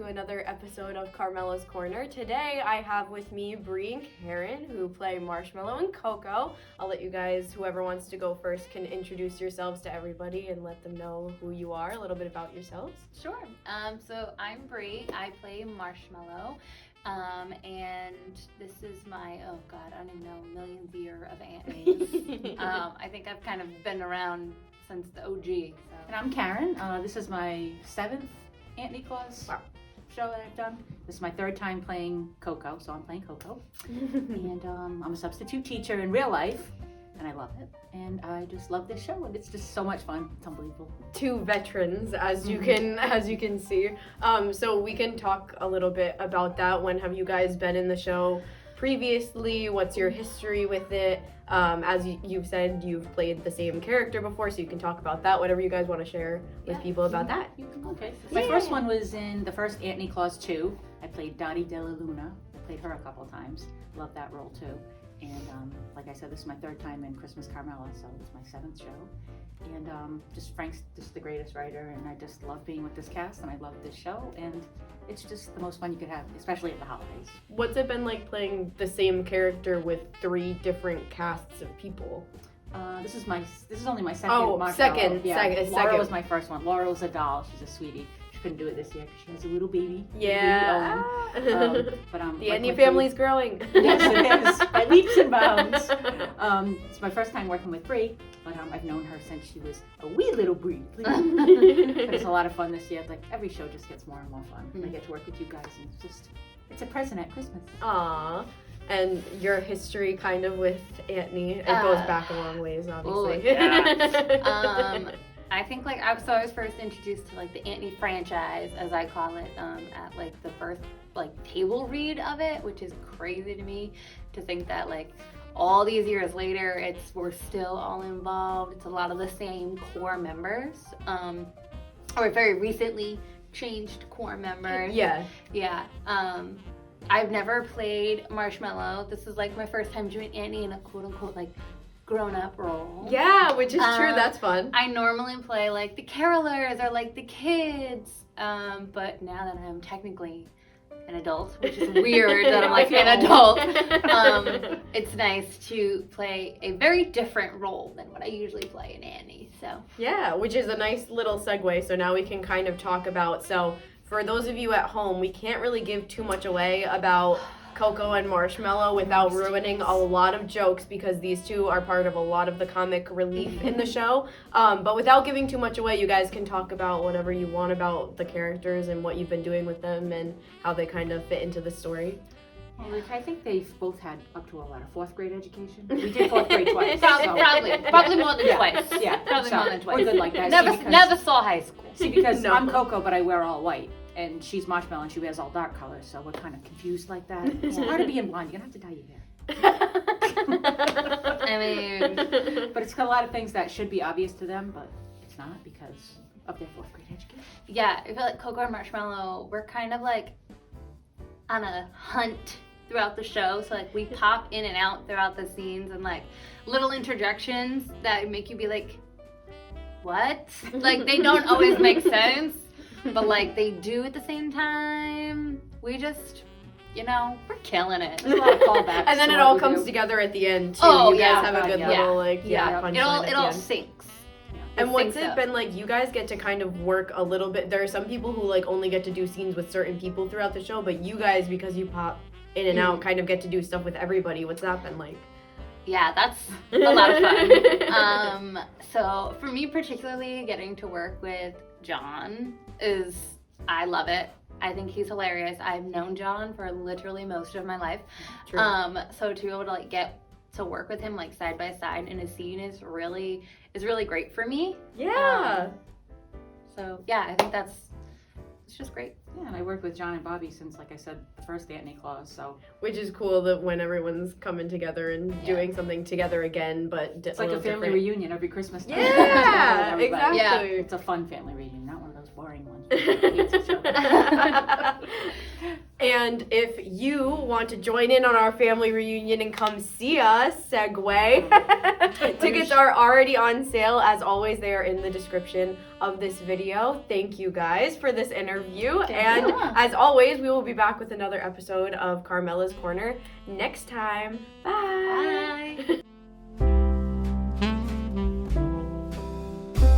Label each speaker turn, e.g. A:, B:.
A: to another episode of Carmella's Corner. Today I have with me Bree and Karen, who play Marshmallow and Cocoa. I'll let you guys, whoever wants to go first, can introduce yourselves to everybody and let them know who you are, a little bit about yourselves.
B: Sure. So I'm Bree. I play Marshmallow. And this is my, I don't even know, millionth year of Aunt May's. I think I've kind of been around since the OG. So.
C: And I'm Karen. This is my 7th Aunt Nicholas show that I've done. This is my 3rd time playing Coco, so I'm playing Coco. And I'm a substitute teacher in real life, and I love it. And I just love this show, and it's just so much fun. It's unbelievable. 2
A: veterans, as you can see. So we can talk a little bit about that. When have you guys been in the show previously? What's your history with it? As you've said, you've played the same character before, so you can talk about that, whatever you guys want to share with people about that.
C: Okay. My first one was in the first Aunt Nicholas 2. I played Dottie Della Luna. I played her a couple times. Love that role too. And like I said, this is my 3rd time in Christmas Carmella, so it's my 7th show. And just Frank's just the greatest writer, and I just love being with this cast, and I love this show, and it's just the most fun you could have, especially at the holidays.
A: What's it been like playing the same character with 3 different casts of people?
C: This is only my second.
A: Second.
C: Laura was my first one. Laura was a doll. She's a sweetie. She couldn't do it this year because she has a little baby.
A: Yeah.
C: But
A: the Annie family's growing.
C: Yes, it is. By leaps and bounds. It's my first time working with Bree, but I've known her since she was a wee little Bree. But it's a lot of fun this year. Like every show just gets more and more fun. I get to work with you guys, and it's a present at Christmas.
A: Aww. And your history kind of with Antony, it goes back a long ways, obviously.
B: I think I was first introduced to the Antony franchise, as I call it, at the first table read of it, which is crazy to me to think that all these years later we're still all involved. It's a lot of the same core members, or very recently changed core members. Yeah. I've never played Marshmallow. This is my first time doing Annie in a quote unquote grown-up role.
A: Yeah, which is true. That's fun.
B: I normally play the carolers or the kids, but now that I'm technically an adult, which is weird that I'm an adult, it's nice to play a very different role than what I usually play in Annie. So
A: yeah, which is a nice little segue. So now we can kind of talk about, for those of you at home, we can't really give too much away about Coco and Marshmallow without ruining a lot of jokes, because these 2 are part of a lot of the comic relief in the show. But without giving too much away, you guys can talk about whatever you want about the characters and what you've been doing with them and how they kind of fit into the story.
C: Well, I think they've both had up to a 4th grade education. We did 4th grade twice.
B: Probably more than twice.
C: Yeah,
B: probably more than twice.
C: We're good like that.
B: Never saw high school.
C: See, because I'm Coco, but I wear all white, and she's Marshmallow, and she wears all dark colors, so we're kind of confused like that. It's hard to be in blonde. You're gonna have to dye your hair.
B: I mean,
C: but it's got a lot of things that should be obvious to them, but it's not because of their 4th grade education.
B: Yeah, I feel like Coco and Marshmallow, we're kind of on a hunt throughout the show. So we pop in and out throughout the scenes, and little interjections that make you be what? They don't always make sense, but they do at the same time. We just, we're killing it.
C: There's a lot of callbacks.
A: And then it all comes together at the end too. You guys have a good little punchline.
B: It all syncs.
A: And what's it been like? You guys get to kind of work a little bit. There are some people who only get to do scenes with certain people throughout the show, but you guys, because you pop in and out, kind of get to do stuff with everybody. What's that been like?
B: Yeah, that's a lot of fun. So for me particularly, getting to work with John I love it. I think he's hilarious. I've known John for literally most of my life.
A: True.
B: So to be able to get to work with him side by side in a scene is really great for me.
A: Yeah.
B: So yeah, I think it's just great.
C: Yeah, and I worked with John and Bobby since, like I said, the first Aunt Nicholas, so.
A: Which is cool that when everyone's coming together and doing something together again, but
C: it's like a family reunion every Christmas time.
A: Yeah, exactly.
B: Yeah.
C: It's a fun family reunion, not one of those boring ones.
A: And if you want to join in on our family reunion and come see us, segue, tickets are already on sale. As always, they are in the description of this video. Thank you guys for this interview. And as always, we will be back with another episode of Carmella's Corner next time. Bye.
B: Bye.